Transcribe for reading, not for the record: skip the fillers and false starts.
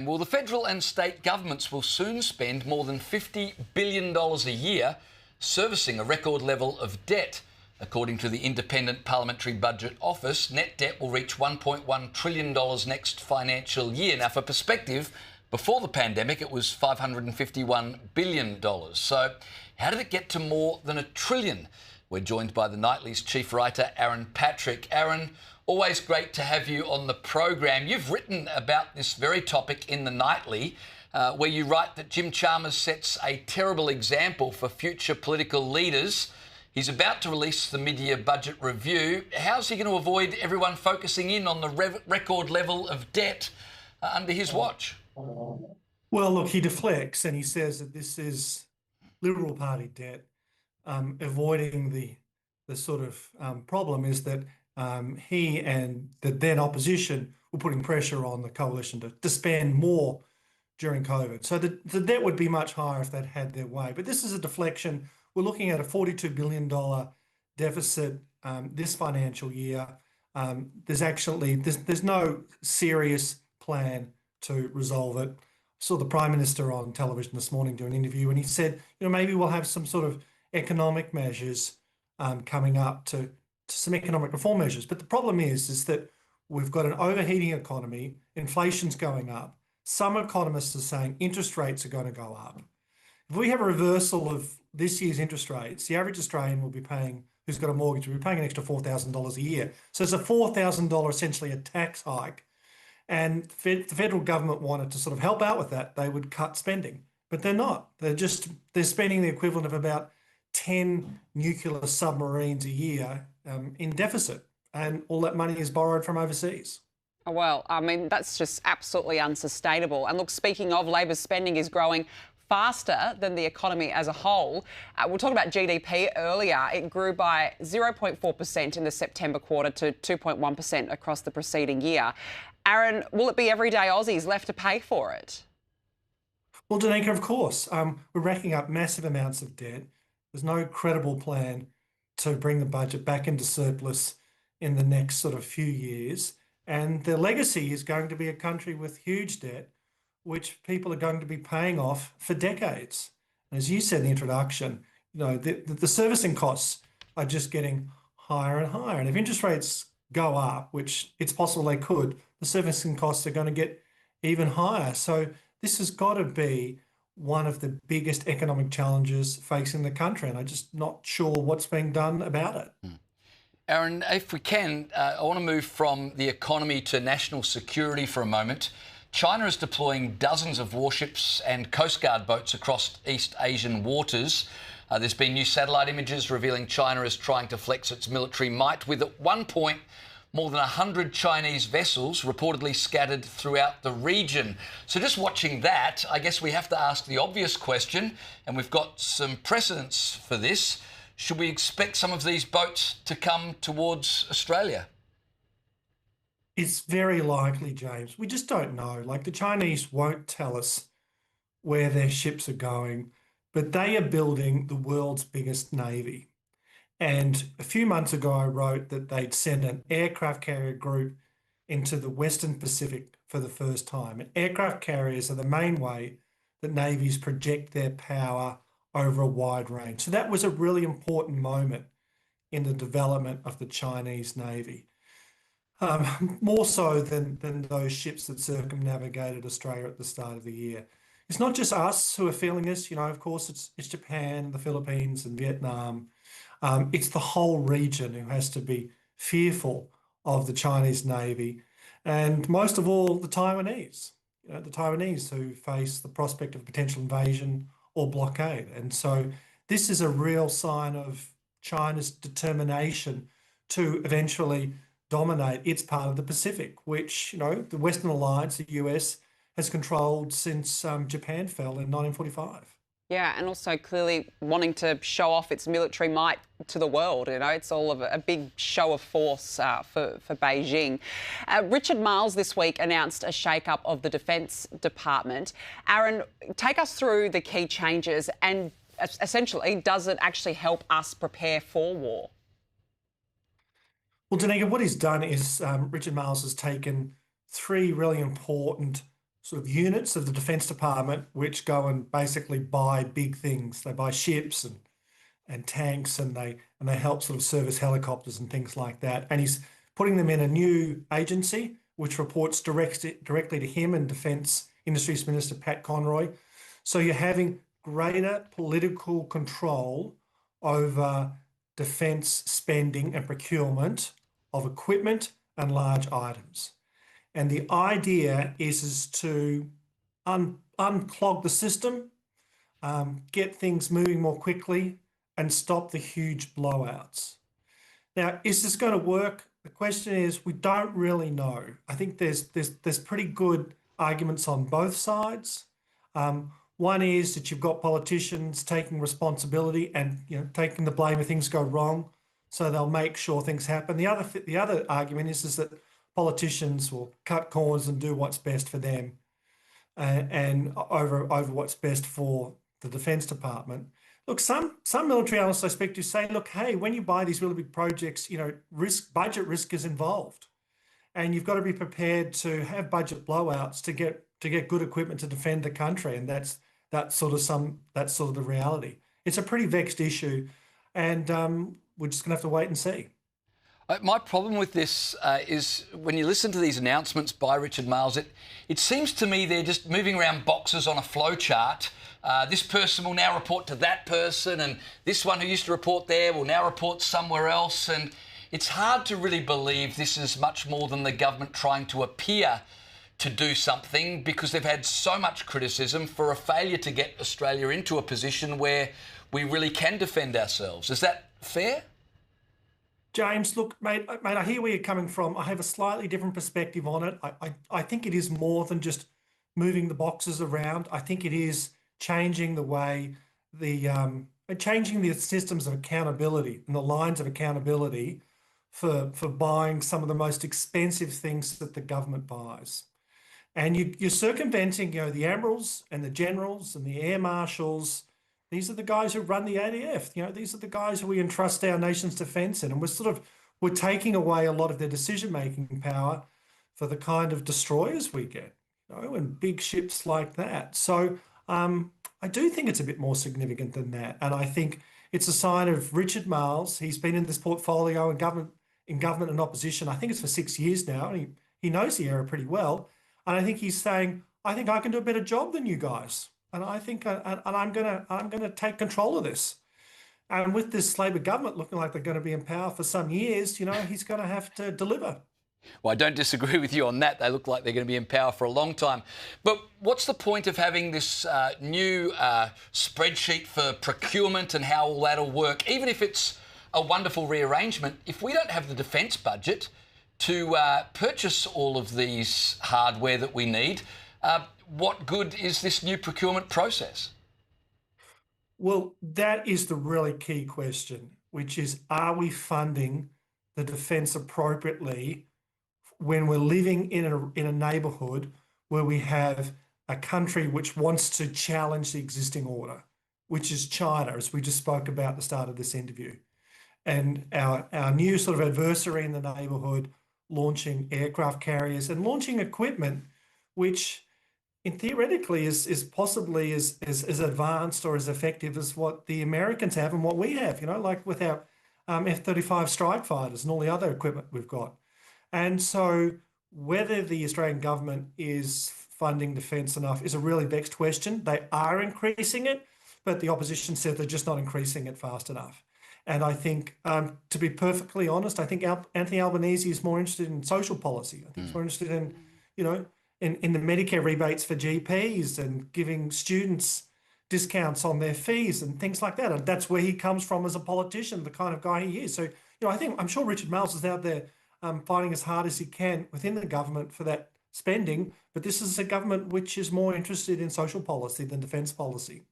Well, the federal and state governments will soon spend more than $50 billion a year servicing a record level of debt. According to the Independent Parliamentary Budget Office, net debt will reach $1.1 trillion next financial year. Now, for perspective, before the pandemic, it was $551 billion. So how did it get to more than $1 trillion? We're joined by the Nightly's chief writer, Aaron Patrick. Aaron, always great to have you on the program. You've written about this very topic in the Nightly, where you write that Jim Chalmers sets a terrible example for future political leaders. He's about to release the mid-year budget review. How's he going to avoid everyone focusing in on the record level of debt under his watch? Well, look, he deflects and he says that this is Liberal Party debt. Avoiding the sort of problem is that he and the then opposition were putting pressure on the coalition to spend more during COVID. So the debt would be much higher if they'd had their way. But this is a deflection. We're looking at a $42 billion deficit this financial year. There's no serious plan to resolve it. I saw the Prime Minister on television this morning do an interview, and he said, maybe we'll have some sort of economic measures coming up to some economic reform measures. But the problem is that we've got an overheating economy, inflation's going up. Some economists are saying interest rates are going to go up. If we have a reversal of this year's interest rates, the average Australian will be paying, who's got a mortgage, will be paying an extra $4,000 a year. So it's a $4,000 essentially a tax hike. And the federal government wanted to sort of help out with that. They would cut spending, but they're not. They're spending the equivalent of about 10 nuclear submarines a year in deficit. And all that money is borrowed from overseas. Well, I mean, that's just absolutely unsustainable. And look, speaking of, Labor's spending is growing faster than the economy as a whole. We'll talk about GDP earlier. It grew by 0.4% in the September quarter to 2.1% across the preceding year. Aaron, will it be everyday Aussies left to pay for it? Well, Danica, of course. We're racking up massive amounts of debt. There's no credible plan to bring the budget back into surplus in the next sort of few years. And the legacy is going to be a country with huge debt, which people are going to be paying off for decades. And as you said in the introduction, the servicing costs are just getting higher and higher. And if interest rates go up, which it's possible they could, the servicing costs are going to get even higher. So this has got to be one of the biggest economic challenges facing the country. And I'm just not sure what's being done about it. Aaron, if we can, I want to move from the economy to national security for a moment. China is deploying dozens of warships and Coast Guard boats across East Asian waters. There's been new satellite images revealing China is trying to flex its military might, with at one point more than 100 Chinese vessels reportedly scattered throughout the region. So just watching that, I guess we have to ask the obvious question, and we've got some precedents for this. Should we expect some of these boats to come towards Australia? It's very likely, James. We just don't know. Like, the Chinese won't tell us where their ships are going, but they are building the world's biggest navy. And a few months ago, I wrote that they'd send an aircraft carrier group into the Western Pacific for the first time. And aircraft carriers are the main way that navies project their power over a wide range. So that was a really important moment in the development of the Chinese Navy. More so than those ships that circumnavigated Australia at the start of the year. It's not just us who are feeling this. Of course, it's Japan, the Philippines and Vietnam. It's the whole region who has to be fearful of the Chinese Navy, and most of all, the Taiwanese. The Taiwanese who face the prospect of potential invasion or blockade. And so this is a real sign of China's determination to eventually dominate its part of the Pacific, which, the Western Alliance, the US, has controlled since Japan fell in 1945. Yeah, and also clearly wanting to show off its military might to the world. It's all of a big show of force for Beijing. Richard Marles this week announced a shake-up of the Defence Department. Aaron, take us through the key changes and essentially, does it actually help us prepare for war? Well, Danica, what he's done is Richard Marles has taken three really important sort of units of the Defence Department which go and basically buy big things. They buy ships and tanks, and they help sort of service helicopters and things like that. And he's putting them in a new agency which reports directly to him and Defence Industries Minister Pat Conroy. So you're having greater political control over defence spending and procurement of equipment and large items. And the idea is to unclog the system, get things moving more quickly, and stop the huge blowouts. Now, is this going to work? The question is, we don't really know. I think there's pretty good arguments on both sides. One is that you've got politicians taking responsibility and taking the blame if things go wrong, so they'll make sure things happen. The other argument is that politicians will cut corners and do what's best for them, and over what's best for the Defence Department. Look, some military analysts I speak to say, look, hey, when you buy these really big projects, budget risk is involved, and you've got to be prepared to have budget blowouts to get good equipment to defend the country, and that's sort of the reality. It's a pretty vexed issue, and we're just going to have to wait and see. My problem with this is when you listen to these announcements by Richard Marles, it seems to me they're just moving around boxes on a flow chart. This person will now report to that person, and this one who used to report there will now report somewhere else. And it's hard to really believe this is much more than the government trying to appear to do something, because they've had so much criticism for a failure to get Australia into a position where we really can defend ourselves. Is that fair? James, look, mate, I hear where you're coming from. I have a slightly different perspective on it. I think it is more than just moving the boxes around. I think it is changing the way changing the systems of accountability and the lines of accountability for buying some of the most expensive things that the government buys. And you're circumventing, the admirals and the generals and the air marshals. These are the guys who run the ADF. These are the guys who we entrust our nation's defence in, and we're taking away a lot of their decision-making power for the kind of destroyers we get, and big ships like that. So I do think it's a bit more significant than that, and I think it's a sign of Richard Marles. He's been in this portfolio in government and opposition. I think it's for 6 years now, and he knows the area pretty well. And I think he's saying, I think I can do a better job than you guys. And I think, and I'm gonna take control of this. And with this Labor government looking like they're going to be in power for some years, he's going to have to deliver. Well, I don't disagree with you on that. They look like they're going to be in power for a long time. But what's the point of having this new spreadsheet for procurement and how all that'll work, even if it's a wonderful rearrangement, if we don't have the defence budget to purchase all of these hardware that we need? What good is this new procurement process? Well, that is the really key question, which is, are we funding the defence appropriately when we're living in a neighbourhood where we have a country which wants to challenge the existing order, which is China, as we just spoke about at the start of this interview, and our new sort of adversary in the neighbourhood launching aircraft carriers and launching equipment which theoretically is possibly as advanced or as effective as what the Americans have and what we have, like with our F-35 strike fighters and all the other equipment we've got. And so whether the Australian government is funding defence enough is a really vexed question. They are increasing it, but the opposition said they're just not increasing it fast enough. And I think, to be perfectly honest, I think Anthony Albanese is more interested in social policy. I think he's more interested in, in the Medicare rebates for GPs and giving students discounts on their fees and things like that. And that's where he comes from as a politician, the kind of guy he is. So, I'm sure Richard Marles is out there fighting as hard as he can within the government for that spending. But this is a government which is more interested in social policy than defence policy.